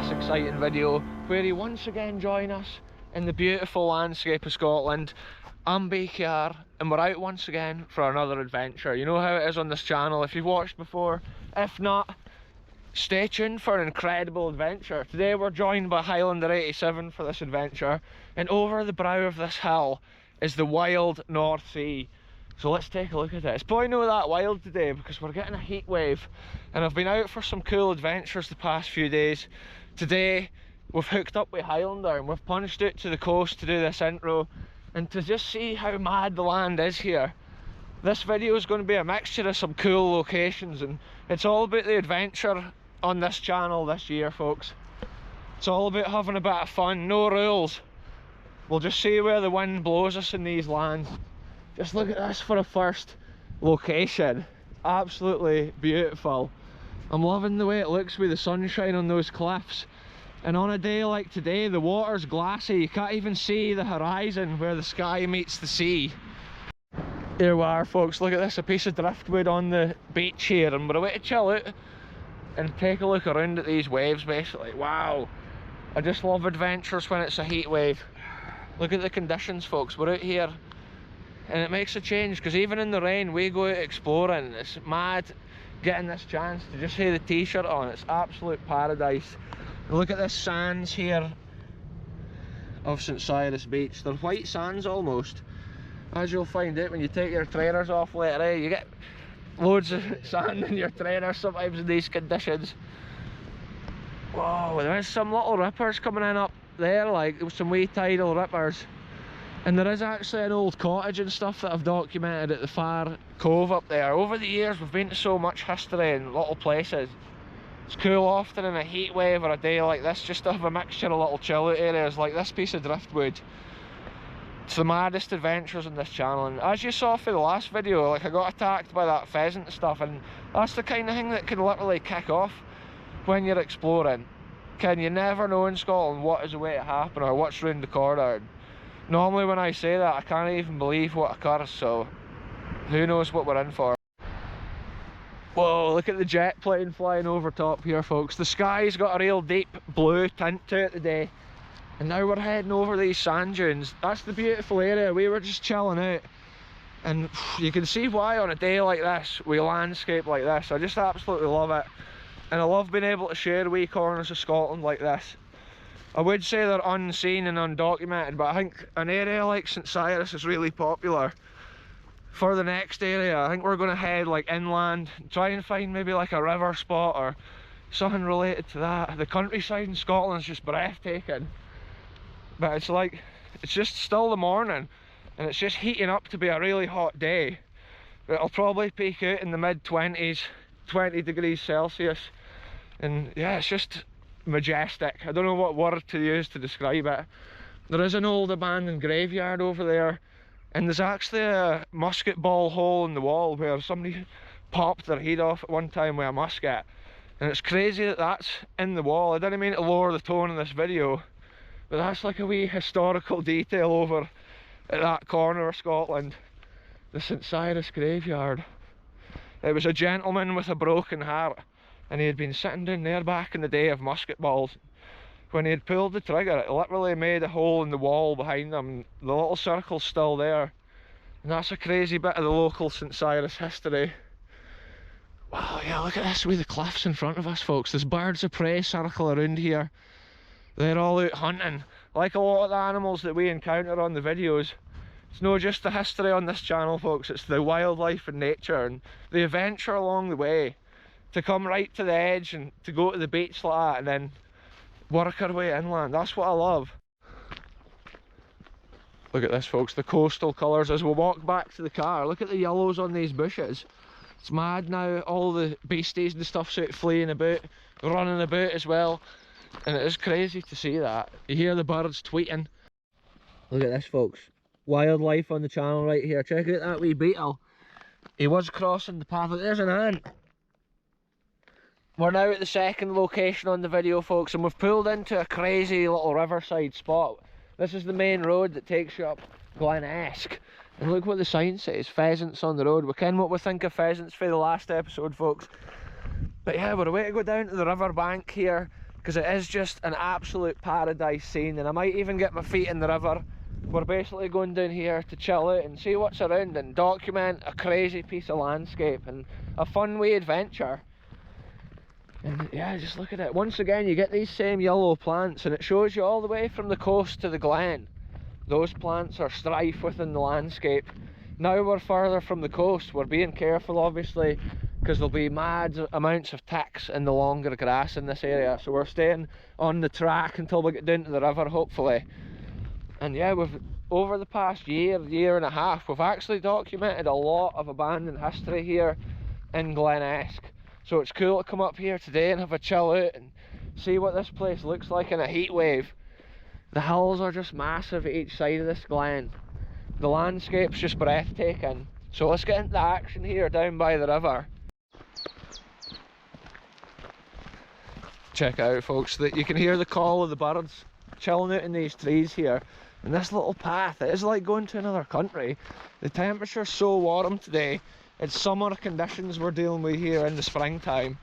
this exciting video where you once again join us in the beautiful landscape of Scotland. I'm BKR and we're out once again for another adventure. You know how it is on this channel if you've watched before. If not, stay tuned for an incredible adventure. Today we're joined by Highlander 87 for this adventure, and over the brow of this hill is the wild North Sea. So let's take a look at it. It's probably not that wild today because we're getting a heat wave, and I've been out for some cool adventures the past few days. Today we've hooked up with Highlander and we've punched out to the coast to do this intro and to just see how mad the land is here. This video is going to be a mixture of some cool locations, and it's all about the adventure on this channel this year, folks. It's all about having a bit of fun, no rules. We'll just see where the wind blows us in these lands. Just look at this for a first location. Absolutely beautiful. I'm loving the way it looks with the sunshine on those cliffs. And on a day like today, the water's glassy. You can't even see the horizon where the sky meets the sea. Here we are, folks. Look at this, a piece of driftwood on the beach here, and we're away to chill out and take a look around at these waves, basically. Wow. I just love adventures when it's a heat wave. Look at the conditions, folks. We're out here and it makes a change, because even in the rain we go out exploring. It's mad getting this chance to just have the t-shirt on. It's absolute paradise. And look at this sands here of St Cyrus beach. They're white sands almost, as you'll find out when you take your trainers off later. You get loads of sand in your trainers sometimes in these conditions. Whoa, there's some little rippers coming in up there, like some wee tidal rippers. And there is actually an old cottage and stuff that I've documented at the far cove up there. Over the years we've been to so much history in little places. It's cool often in a heat wave or a day like this just to have a mixture of little chill out areas like this piece of driftwood. It's the maddest adventures on this channel, and as you saw for the last video, like I got attacked by that pheasant and stuff, and that's the kind of thing that can literally kick off when you're exploring. You never know in Scotland what is away to happen or what's round the corner. Normally when I say that I can't even believe what occurs, so who knows what we're in for. Whoa, look at the jet plane flying over top here, folks. The sky's got a real deep blue tint to it today. And now we're heading over these sand dunes. That's the beautiful area. We were just chilling out. And you can see why on a day like this, with a landscape like this. I just absolutely love it. And I love being able to share wee corners of Scotland like this. I would say they're unseen and undocumented, but I think an area like St Cyrus is really popular. For the next area, I think we're going to head like inland, try and find maybe like a river spot or something related to that. The countryside in Scotland is just breathtaking. But it's like, it's just still the morning and it's just heating up to be a really hot day. But it'll probably peak out in the mid-20s, 20 degrees Celsius. And yeah, it's just majestic. I don't know what word to use to describe it. There is an old abandoned graveyard over there, and there's actually a musket ball hole in the wall where somebody popped their head off at one time with a musket. And it's crazy that that's in the wall. I didn't mean to lower the tone in this video, but that's like a wee historical detail over at that corner of Scotland. The St Cyrus graveyard. It was a gentleman with a broken heart, and he had been sitting down there back in the day of musket balls. When he had pulled the trigger, it literally made a hole in the wall behind him. The little circle's still there. And that's a crazy bit of the local St Cyrus history. Wow, yeah, look at this with the cliffs in front of us, folks. There's birds of prey circle around here. They're all out hunting. Like a lot of the animals that we encounter on the videos. It's not just the history on this channel, folks. It's the wildlife and nature and the adventure along the way. To come right to the edge and to go to the beach like that and then work our way inland. That's what I love. Look at this, folks, the coastal colours as we walk back to the car. Look at the yellows on these bushes. It's mad now. All the beasties and stuff's out fleeing about, running about as well. And it is crazy to see that. You hear the birds tweeting. Look at this, folks. Wildlife on the channel right here. Check out that wee beetle. He was crossing the path. There's an ant. We're now at the second location on the video, folks, and we've pulled into a crazy little riverside spot. This is the main road that takes you up Glen Esk. And look what the sign says, pheasants on the road. We ken what we think of pheasants for the last episode, folks. But yeah, we're away to go down to the river bank here because it is just an absolute paradise scene, and I might even get my feet in the river. We're basically going down here to chill out and see what's around and document a crazy piece of landscape and a fun wee adventure. And yeah, just look at it. Once again, you get these same yellow plants, and it shows you all the way from the coast to the glen. Those plants are strife within the landscape. Now we're further from the coast. We're being careful, obviously, because there'll be mad amounts of ticks in the longer grass in this area. So we're staying on the track until we get down to the river, hopefully. And yeah, over the past year and a half, we've actually documented a lot of abandoned history here in Glen Esk. So it's cool to come up here today and have a chill out and see what this place looks like in a heat wave. The hills are just massive at each side of this glen. The landscape's just breathtaking. So let's get into action here down by the river. Check it out, folks, that you can hear the call of the birds chilling out in these trees here. And this little path, it is like going to another country. The temperature's so warm today. It's summer conditions we're dealing with here in the springtime,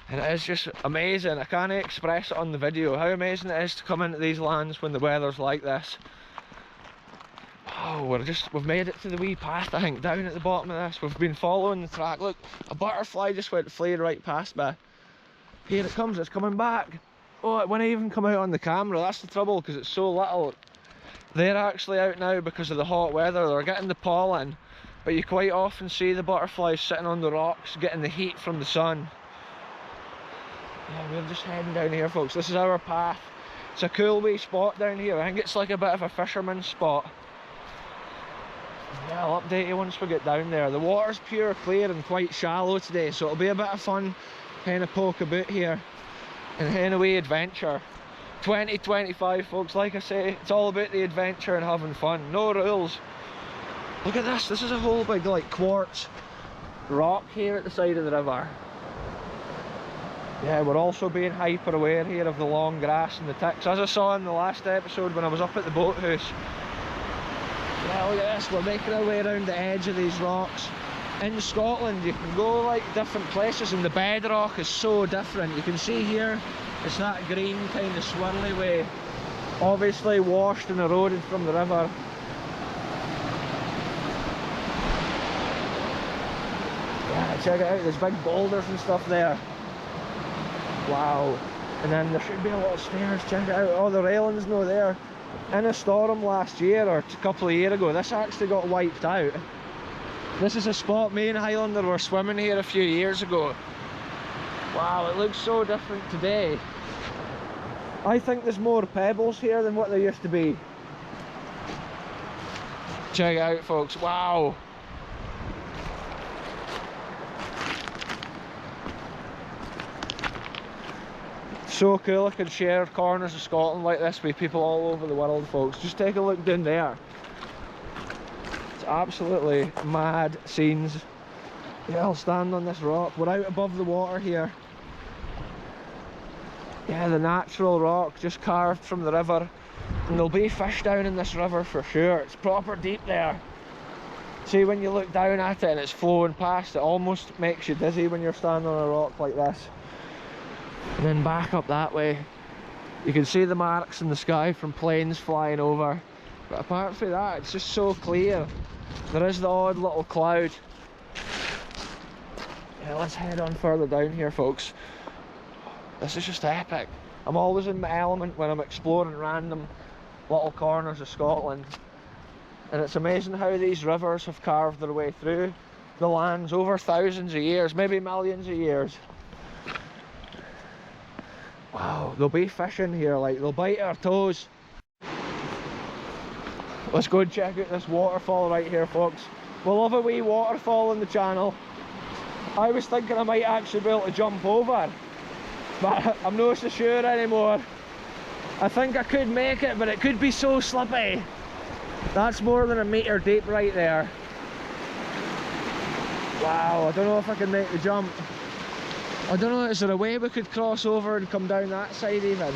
and it is just amazing. I can't express it on the video how amazing it is to come into these lands when the weather's like this. Wow, we've made it to the wee path, I think, down at the bottom of this. We've been following the track. Look, a butterfly just went flying right past me. Here it comes, it's coming back. Oh, it wouldn't even come out on the camera. That's the trouble, because it's so little. They're actually out now because of the hot weather. They're getting the pollen. But you quite often see the butterflies sitting on the rocks getting the heat from the sun. Yeah, we're just heading down here, folks. This is our path. It's a cool wee spot down here. I think it's like a bit of a fisherman's spot. Yeah, I'll update you once we get down there. The water's pure clear and quite shallow today, so it'll be a bit of fun kind of poke about here and kind of wee adventure. 2025, folks, like I say, it's all about the adventure and having fun. No rules. Look at this, this is a whole big like quartz rock here at the side of the river. Yeah, we're also being hyper aware here of the long grass and the ticks, as I saw in the last episode when I was up at the boathouse. Yeah, look at this, we're making our way around the edge of these rocks. In Scotland you can go like different places and the bedrock is so different. You can see here, it's that green kind of swirly way, obviously washed and eroded from the river. Yeah, check it out, there's big boulders and stuff there. Wow. And then there should be a lot of stairs, check it out. Oh, the railing's no there. In a storm last year, or a couple of years ago, this actually got wiped out. This is a spot me and Highlander were swimming here a few years ago. Wow, it looks so different today. I think there's more pebbles here than what there used to be. Check it out, folks, wow. So cool I could share corners of Scotland like this with people all over the world, folks. Just take a look down there. It's absolutely mad scenes. Yeah, I'll stand on this rock. We're out above the water here. Yeah, the natural rock just carved from the river. And there'll be fish down in this river for sure. It's proper deep there. See, when you look down at it and it's flowing past, it almost makes you dizzy when you're standing on a rock like this. And then back up that way, you can see the marks in the sky from planes flying over. But apart from that, it's just so clear. There is the odd little cloud. Yeah, let's head on further down here, folks. This is just epic. I'm always in my element when I'm exploring random little corners of Scotland. And it's amazing how these rivers have carved their way through the lands over thousands of years, maybe millions of years. Wow, there'll be fish in here, like they'll bite our toes. Let's go and check out this waterfall right here, folks. We'll have a wee waterfall on the channel. I was thinking I might actually be able to jump over, but I'm not so sure anymore. I think I could make it, but it could be so slippy. That's more than a metre deep right there. Wow, I don't know if I can make the jump. I don't know, is there a way we could cross over and come down that side even?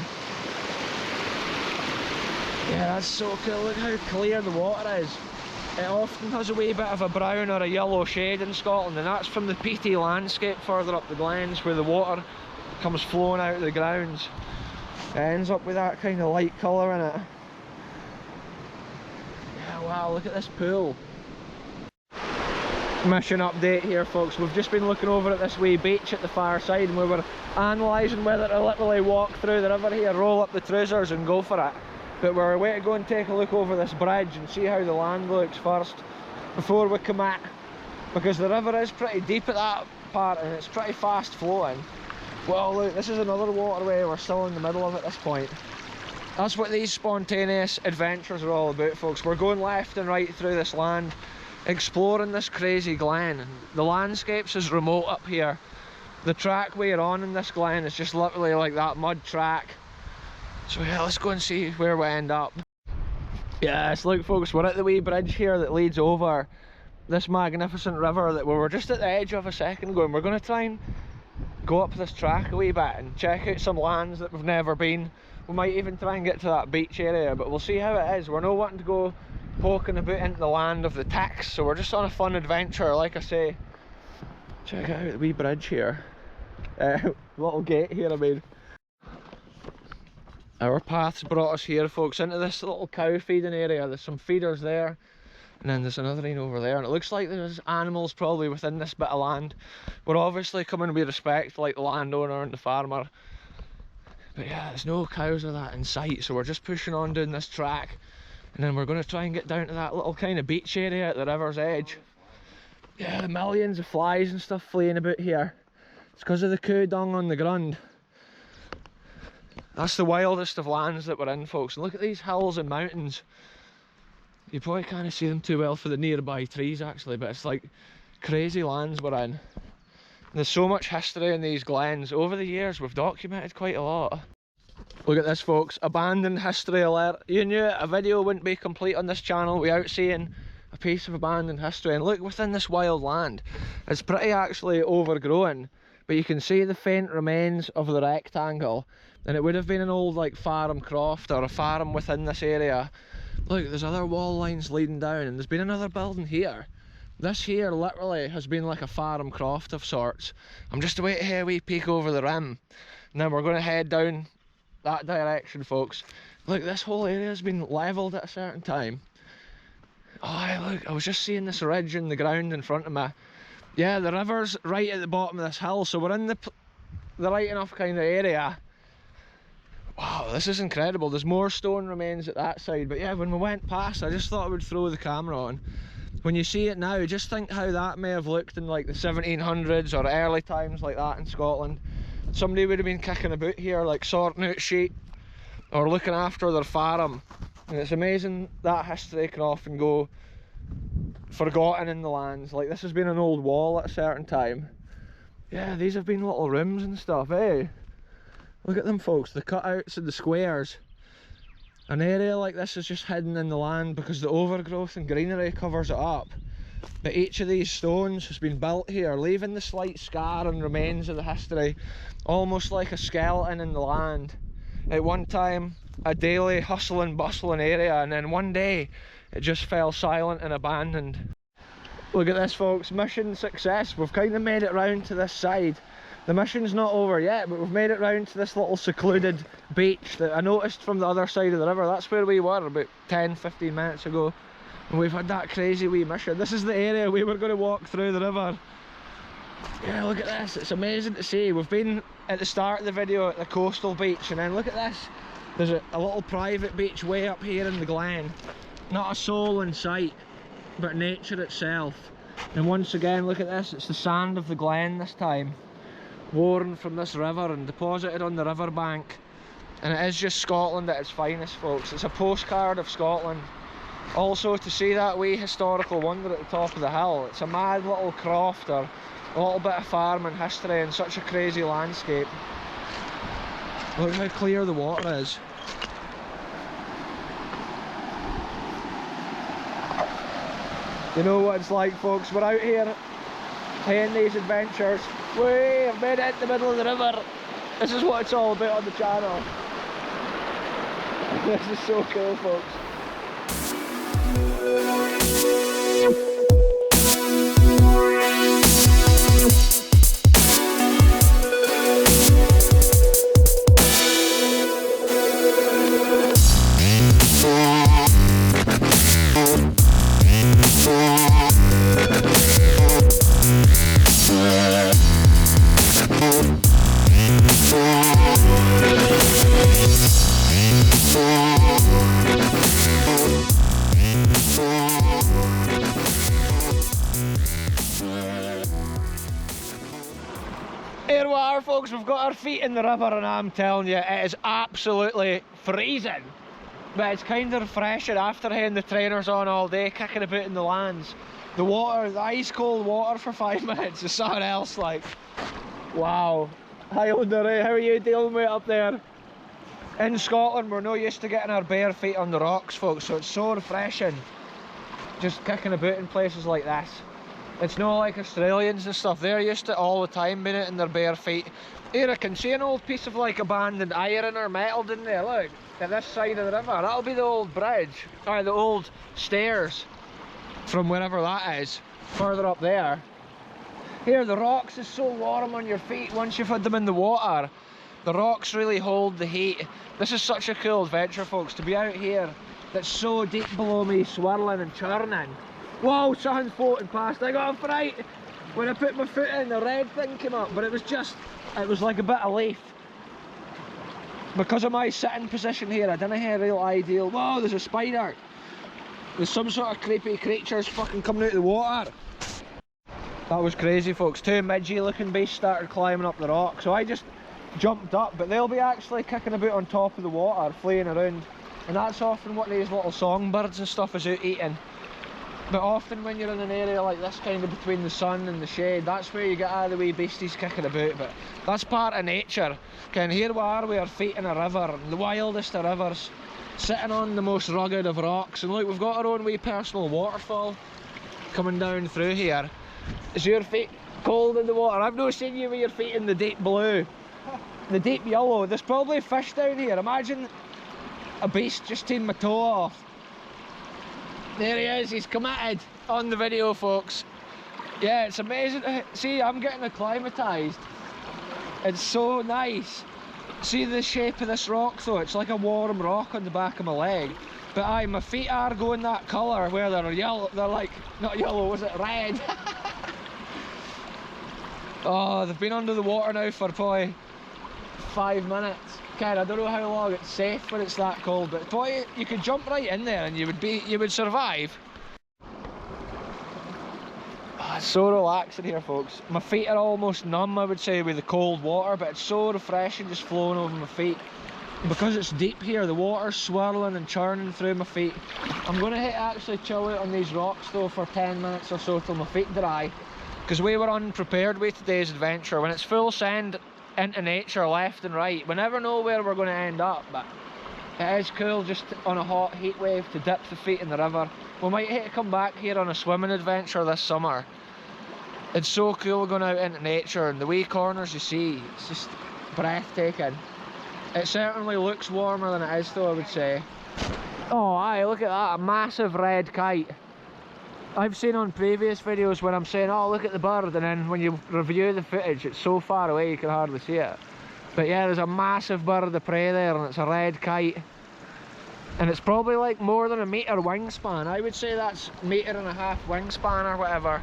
Yeah, that's so cool. Look how clear the water is. It often has a wee bit of a brown or a yellow shade in Scotland, and that's from the peaty landscape further up the glens where the water comes flowing out of the grounds. It ends up with that kind of light colour in it. Yeah, wow, look at this pool. Mission update here, folks. We've just been looking over at this wee beach at the far side, and we were analysing whether to literally walk through the river here, roll up the trousers and go for it. But we're away to go and take a look over this bridge and see how the land looks first before we commit, because the river is pretty deep at that part and it's pretty fast flowing. Well, look, this is another waterway. We're still in the middle of it at this point. That's what these spontaneous adventures are all about, folks. We're going left and right through this land, exploring this crazy glen. And the landscape's is remote up here. The track we're on in this glen is just literally like that mud track. So yeah, let's go and see where we end up. Yes, look, folks, we're at the wee bridge here that leads over this magnificent river that we were just at the edge of a second ago, and we're going to try and go up this track a wee bit and check out some lands that we've never been. We might even try and get to that beach area, but we'll see how it is. We're not wanting to go poking about into the land of the ticks, so we're just on a fun adventure, like I say. Check out the wee bridge here. Little gate here I made. Our paths brought us here, folks, into this little cow feeding area. There's some feeders there, and then there's another one over there, and it looks like there's animals probably within this bit of land. We're obviously coming with respect, like the landowner and the farmer. But yeah, there's no cows or that in sight, so we're just pushing on down this track, and then we're going to try and get down to that little kind of beach area at the river's edge. Yeah, the millions of flies and stuff fleeing about here. It's because of the cow dung on the ground. That's the wildest of lands that we're in, folks. And look at these hills and mountains. You probably can't see them too well for the nearby trees actually, but it's like crazy lands we're in. And there's so much history in these glens. Over the years we've documented quite a lot. Look at this, folks, abandoned history alert. You knew it, a video wouldn't be complete on this channel without seeing a piece of abandoned history. And look, within this wild land, it's pretty actually overgrown, but you can see the faint remains of the rectangle, and it would have been an old like farm croft or a farm within this area. Look, there's other wall lines leading down, and there's been another building here. This here literally has been like a farm croft of sorts. I'm just away to have a wee peek over the rim, and then we're going to head down that direction, folks. Look, this whole area has been levelled at a certain time. Oh, look, I was just seeing this ridge in the ground in front of me. Yeah, the river's right at the bottom of this hill, so we're in the right enough kind of area. Wow, this is incredible. There's more stone remains at that side, but yeah, when we went past, I just thought I would throw the camera on. When you see it now, just think how that may have looked in like the 1700s or early times like that in Scotland. Somebody would have been kicking about here, like sorting out sheep or looking after their farm. And it's amazing that history can often go forgotten in the lands. Like, this has been an old wall at a certain time. Yeah, these have been little rooms and stuff, eh? Look at them, folks, the cutouts and the squares. An area like this is just hidden in the land because the overgrowth and greenery covers it up. But each of these stones has been built here, leaving the slight scar and remains of the history, almost like a skeleton in the land. At one time, a daily hustle and bustling area, and then one day, it just fell silent and abandoned. Look at this, folks, mission success. We've kind of made it round to this side. The mission's not over yet, but we've made it round to this little secluded beach that I noticed from the other side of the river. That's where we were about 10-15 minutes ago. And we've had that crazy wee mission. This is the area we were going to walk through the river. Yeah, look at this. It's amazing to see. We've been at the start of the video at the coastal beach, and then look at this. There's a little private beach way up here in the glen. Not a soul in sight, but nature itself. And once again, look at this. It's the sand of the glen this time, worn from this river and deposited on the riverbank. And it is just Scotland at its finest, folks. It's a postcard of Scotland. Also, to see that wee historical wonder at the top of the hill, it's a mad little croft or a little bit of farming history in such a crazy landscape. Look how clear the water is. You know what it's like, folks. We're out here playing these adventures. Whee! I've made it in the middle of the river. This is what it's all about on the channel. This is so cool, folks. folks, we've got our feet in the river and I'm telling you, it is absolutely freezing. But it's kind of refreshing after having the trainers on all day, kicking about in the lands. The water, the ice cold water for 5 minutes is something else, like. Wow. Highlander, how are you dealing with it up there? In Scotland, we're not used to getting our bare feet on the rocks, folks, so it's so refreshing. Just kicking about in places like this. It's not like Australians and stuff, they're used to it all the time being out in their bare feet. Here I can see an old piece of like abandoned iron or metal, didn't they? Look, at this side of the river, that'll be the old bridge, or the old stairs from wherever that is, further up there. Here the rocks is so warm on your feet once you've had them in the water. The rocks really hold the heat. This is such a cool adventure, folks, to be out here that's so deep below me, swirling and churning. Whoa, something's floating past. I got a fright when I put my foot in, the red thing came up, but it was like a bit of leaf. Because of my sitting position here, I didn't have a real ideal. Whoa, there's a spider. There's some sort of creepy creatures fucking coming out of the water. That was crazy, folks. Two midgy looking beasts started climbing up the rock, so I just jumped up, but they'll be actually kicking about on top of the water, fleeing around, and that's often what these little songbirds and stuff is out eating. But often when you're in an area like this, kind of between the sun and the shade, that's where you get all the wee beasties kicking about. But that's part of nature. And here we are with our feet in a river, the wildest of rivers, sitting on the most rugged of rocks, and look, we've got our own wee personal waterfall coming down through here. Is your feet cold in the water? I've not seen you with your feet in the deep blue, the deep yellow. There's probably fish down here. Imagine a beast just taking my toe off. There he is, he's committed on the video, folks. Yeah, it's amazing. See, I'm getting acclimatised. It's so nice. See the shape of this rock though? It's like a warm rock on the back of my leg. But aye, my feet are going that colour where they're yellow, they're like, not yellow, was it red? Oh, they've been under the water now for probably 5 minutes. Ken, I don't know how long it's safe when it's that cold, but boy, you could jump right in there and you would survive. Oh, it's so relaxing here, folks. My feet are almost numb, I would say, with the cold water, but it's so refreshing just flowing over my feet. And because it's deep here, the water's swirling and churning through my feet. I'm going to actually chill out on these rocks though for 10 minutes or so till my feet dry, because we were unprepared with today's adventure. When it's full send into nature left and right, we never know where we're going to end up, but it is cool just on a hot heat wave to dip the feet in the river. We might have to come back here on a swimming adventure this summer. It's so cool going out into nature, and the wee corners you see, it's just breathtaking. It certainly looks warmer than it is though, I would say. Oh aye, look at that, a massive red kite. I've seen on previous videos when I'm saying, oh look at the bird, and then when you review the footage it's so far away you can hardly see it. But yeah, there's a massive bird of prey there, and it's a red kite. And it's probably like more than a metre wingspan. I would say that's 1.5 metre wingspan or whatever.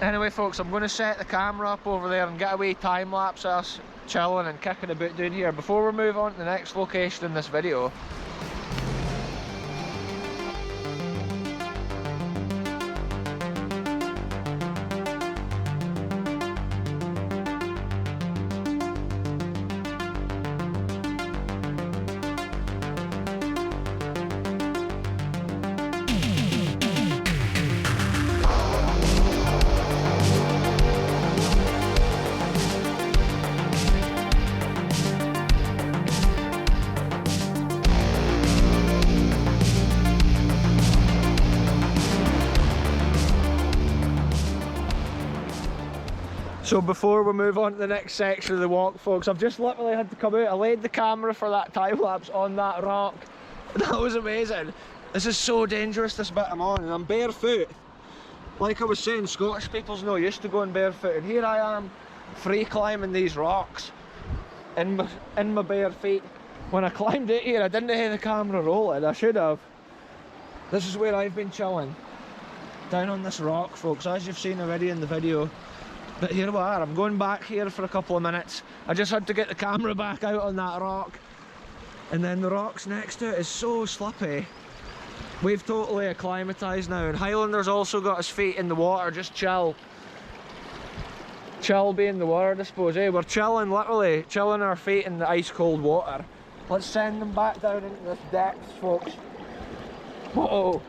Anyway folks, I'm going to set the camera up over there and get a wee time lapse of us chilling and kicking about down here before we move on to the next location in this video. So before we move on to the next section of the walk, folks, I've just literally had to come out. I laid the camera for that time lapse on that rock. That was amazing. This is so dangerous, this bit I'm on, and I'm barefoot. Like I was saying, Scottish people's not used to going barefoot, and here I am free climbing these rocks in my bare feet. When I climbed out here, I didn't have the camera rolling. I should have. This is where I've been chilling, down on this rock, folks, as you've seen already in the video. But here we are, I'm going back here for a couple of minutes. I just had to get the camera back out on that rock. And then the rocks next to it is so slippy. We've totally acclimatised now, and Highlander's also got his feet in the water, just chilling Chill being the word, I suppose, eh? We're chilling, literally, chilling our feet in the ice cold water. Let's send them back down into this depth, folks. Whoa!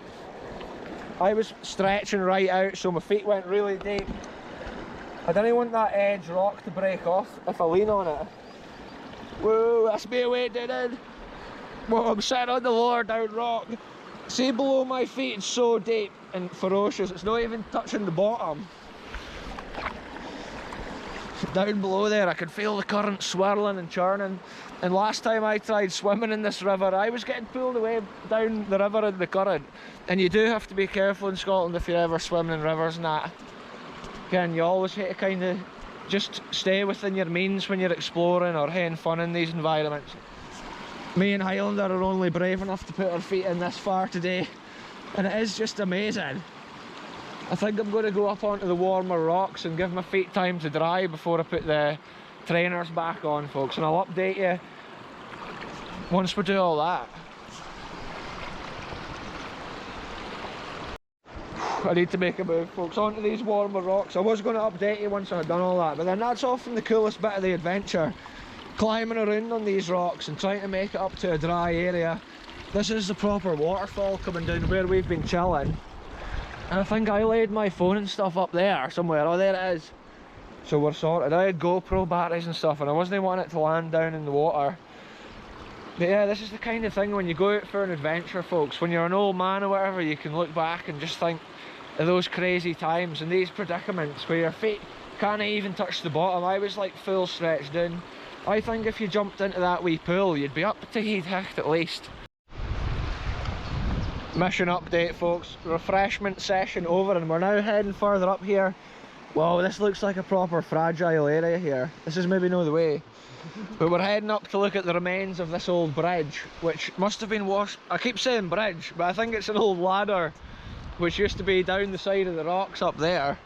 I was stretching right out, so my feet went really deep. I didn't want that edge rock to break off if I lean on it. Whoa, that's me away, dude. Whoa, I'm sitting on the lower down rock. See below my feet, it's so deep and ferocious, it's not even touching the bottom. Down below there I can feel the current swirling and churning, and last time I tried swimming in this river I was getting pulled away down the river in the current. And you do have to be careful in Scotland if you're ever swimming in rivers and that. Again, you always have to kind of just stay within your means when you're exploring or having fun in these environments. Me and Highlander are only brave enough to put our feet in this far today, and it is just amazing. I think I'm going to go up onto the warmer rocks and give my feet time to dry before I put the trainers back on, folks, and I'll update you once we do all that. I need to make a move, folks, onto these warmer rocks. I was going to update you once I had done all that, but then that's often the coolest bit of the adventure. Climbing around on these rocks and trying to make it up to a dry area. This is the proper waterfall coming down where we've been chilling. And I think I laid my phone and stuff up there somewhere. Oh, there it is. So we're sorted. I had GoPro batteries and stuff and I wasn't wanting it to land down in the water. But yeah, this is the kind of thing when you go out for an adventure, folks, when you're an old man or whatever, you can look back and just think of those crazy times and these predicaments where your feet can't even touch the bottom. I was like full stretched in. I think if you jumped into that wee pool, you'd be up to head height at least. Mission update, folks. Refreshment session over and we're now heading further up here. Whoa, this looks like a proper fragile area here. This is maybe not the way. But we're heading up to look at the remains of this old bridge, which must have been washed. I keep saying bridge, but I think it's an old ladder, which used to be down the side of the rocks up there.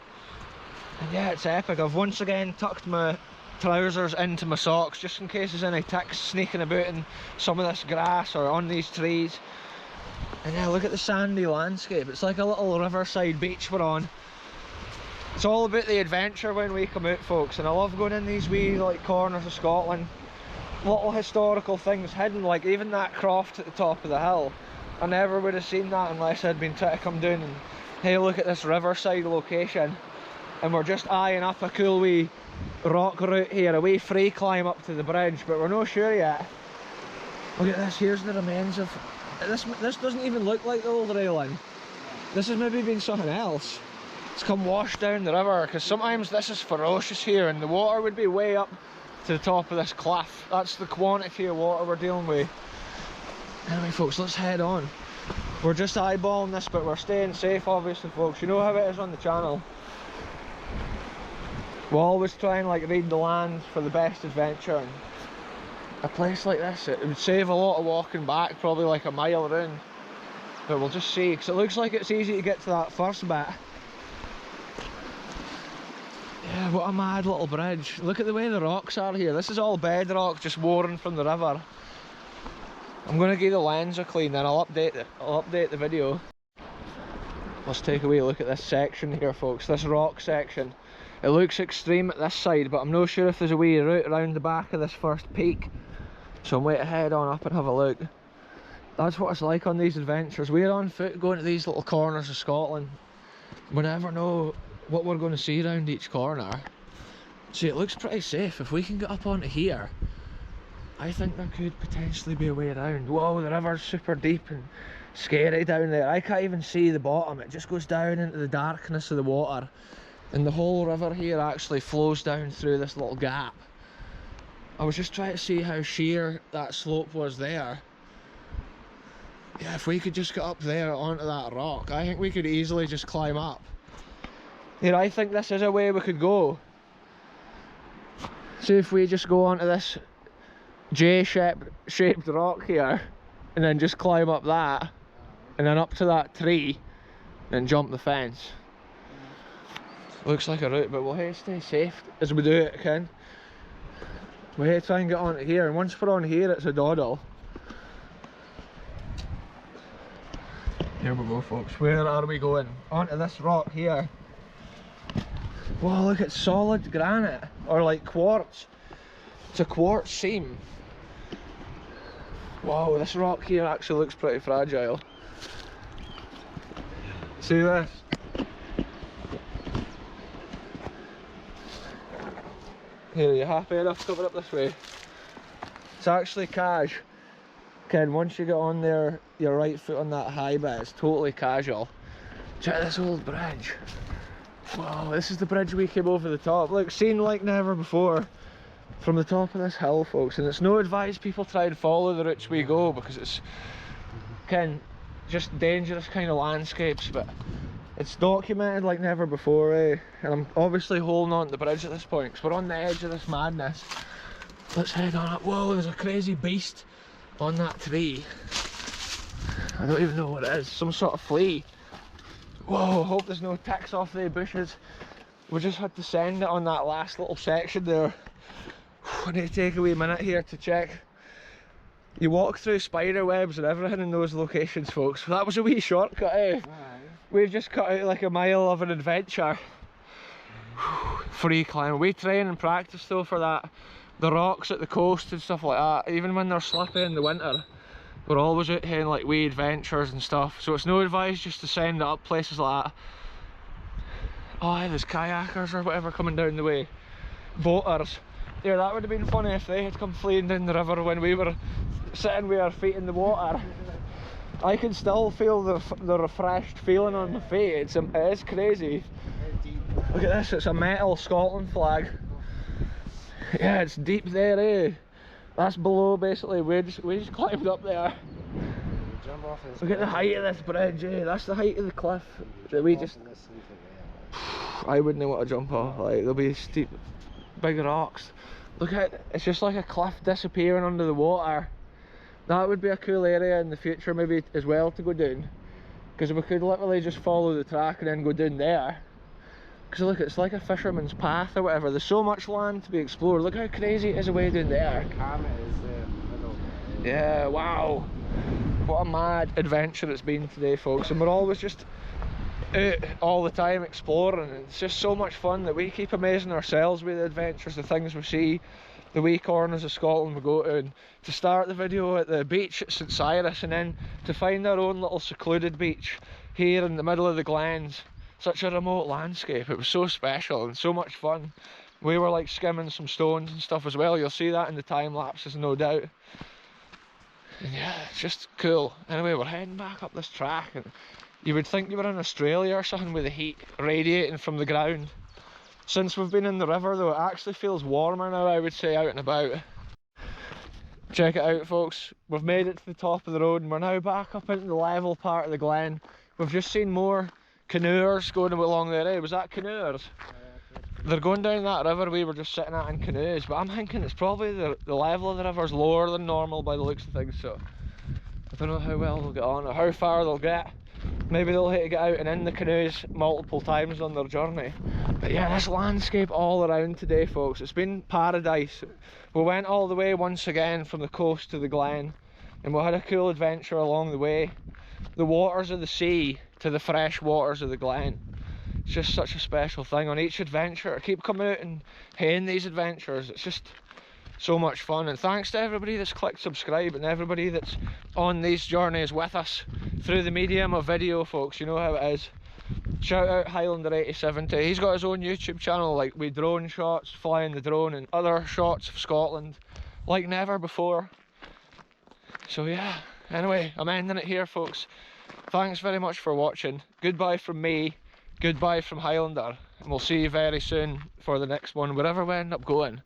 And yeah, it's epic. I've once again tucked my trousers into my socks just in case there's any ticks sneaking about in some of this grass or on these trees. And yeah, look at the sandy landscape. It's like a little riverside beach we're on. It's all about the adventure when we come out, folks, and I love going in these wee like corners of Scotland. Little historical things hidden, like even that croft at the top of the hill. I never would have seen that unless I'd been trying to come down and hey, look at this riverside location. And we're just eyeing up a cool wee rock route here, a wee free climb up to the bridge, but we're not sure yet. Look at this, here's the remains of this doesn't even look like the old railing. This has maybe been something else. It's come washed down the river, because sometimes this is ferocious here and the water would be way up to the top of this cliff. That's the quantity of water we're dealing with. Anyway, folks, let's head on. We're just eyeballing this, but we're staying safe, obviously, folks. You know how it is on the channel. We'll always try and like read the land for the best adventure. And a place like this, it would save a lot of walking back, probably like a mile around. But we'll just see, because it looks like it's easy to get to that first bit. Yeah, what a mad little bridge. Look at the way the rocks are here. This is all bedrock just worn from the river. I'm going to give the lens a clean and I'll update the video. Let's take a wee look at this section here, folks, this rock section. It looks extreme at this side, but I'm not sure if there's a wee route around the back of this first peak. So I'm waiting to head on up and have a look. That's what it's like on these adventures. We're on foot going to these little corners of Scotland. We never know what we're going to see around each corner. See, it looks pretty safe. If we can get up onto here, I think there could potentially be a way around. Whoa, the river's super deep and scary down there. I can't even see the bottom. It just goes down into the darkness of the water. And the whole river here actually flows down through this little gap. I was just trying to see how sheer that slope was there. Yeah, if we could just get up there onto that rock, I think we could easily just climb up. Here, I think this is a way we could go. See if we just go onto this J-shaped rock here, and then just climb up that, and then up to that tree, and jump the fence. Looks like a route, but we'll have to stay safe as we do it, Ken. We have to try and get onto here, and once we're on here, it's a doddle. Here we go, folks. Where are we going? Onto this rock here. Whoa, look, it's solid granite, or like quartz. It's a quartz seam. Whoa, this rock here actually looks pretty fragile. See this? Here, are you happy enough to cover up this way? It's actually cash. Ken, once you get on there, your right foot on that high bit, it's totally casual. Check this old bridge. Wow, this is the bridge we came over the top. Look, seen like never before from the top of this hill, folks. And it's no advice people try and follow the routes we go, because it's, Ken, just dangerous kind of landscapes, but it's documented like never before, eh? And I'm obviously holding on to the bridge at this point, because we're on the edge of this madness. Let's head on up. Whoa, there's a crazy beast on that tree. I don't even know what it is. Some sort of flea. Whoa, hope there's no ticks off the bushes. We just had to send it on that last little section there. I need to take a wee minute here to check. You walk through spider webs and everything in those locations, folks. That was a wee shortcut, eh? We've just cut out like a mile of an adventure. Free climb. We train and practice though for that. The rocks at the coast and stuff like that, even when they're slippy in the winter, we're always out here in like wee adventures and stuff. So it's no advice just to send it up places like that. Oh, yeah, there's kayakers or whatever coming down the way. Boaters. Yeah, that would have been funny if they had come fleeing down the river when we were sitting with our feet in the water. I can still feel the refreshed feeling on my feet. It is crazy. Look at this, it's a metal Scotland flag. Yeah, it's deep there, eh? That's below basically. We just climbed up there. Look at the height of this bridge, eh? That's the height of the cliff that we just... I wouldn't want to jump off, like there'll be steep, big rocks. Look at it, it's just like a cliff disappearing under the water. That would be a cool area in the future maybe as well to go down. Because we could literally just follow the track and then go down there. Because look, it's like a fisherman's path or whatever. There's so much land to be explored. Look how crazy it is away down there. Yeah, wow. What a mad adventure it's been today, folks. And we're always just out all the time exploring. It's just so much fun that we keep amazing ourselves with the adventures, the things we see, the wee corners of Scotland we go to. And to start the video at the beach at St Cyrus, and then to find our own little secluded beach here in the middle of the glens. Such a remote landscape. It was so special and so much fun. We were like skimming some stones and stuff as well. You'll see that in the time lapses, no doubt. And yeah, it's just cool. Anyway, we're heading back up this track, and you would think you were in Australia or something with the heat radiating from the ground. Since we've been in the river though, it actually feels warmer now, I would say, out and about. Check it out, folks. We've made it to the top of the road and we're now back up into the level part of the glen. We've just seen more canoers going along there, eh? Was that canoers? They're going down that river we were just sitting at in canoes, but I'm thinking it's probably the level of the river's lower than normal by the looks of things, so I don't know how well they'll get on or how far they'll get. Maybe they'll have to get out and in the canoes multiple times on their journey. But yeah, this landscape all around today, folks, it's been paradise. We went all the way once again from the coast to the glen, and we had a cool adventure along the way. The waters of the sea to the fresh waters of the glen. It's just such a special thing on each adventure. I keep coming out and haying these adventures. It's just so much fun, and thanks to everybody that's clicked subscribe and everybody that's on these journeys with us through the medium of video, folks. You know how it is. Shout out Highlander8070. He's got his own YouTube channel, like with drone shots, flying the drone and other shots of Scotland like never before. So yeah, anyway, I'm ending it here, folks. Thanks very much for watching. Goodbye from me, goodbye from Highlander, and we'll see you very soon for the next one, wherever we end up going.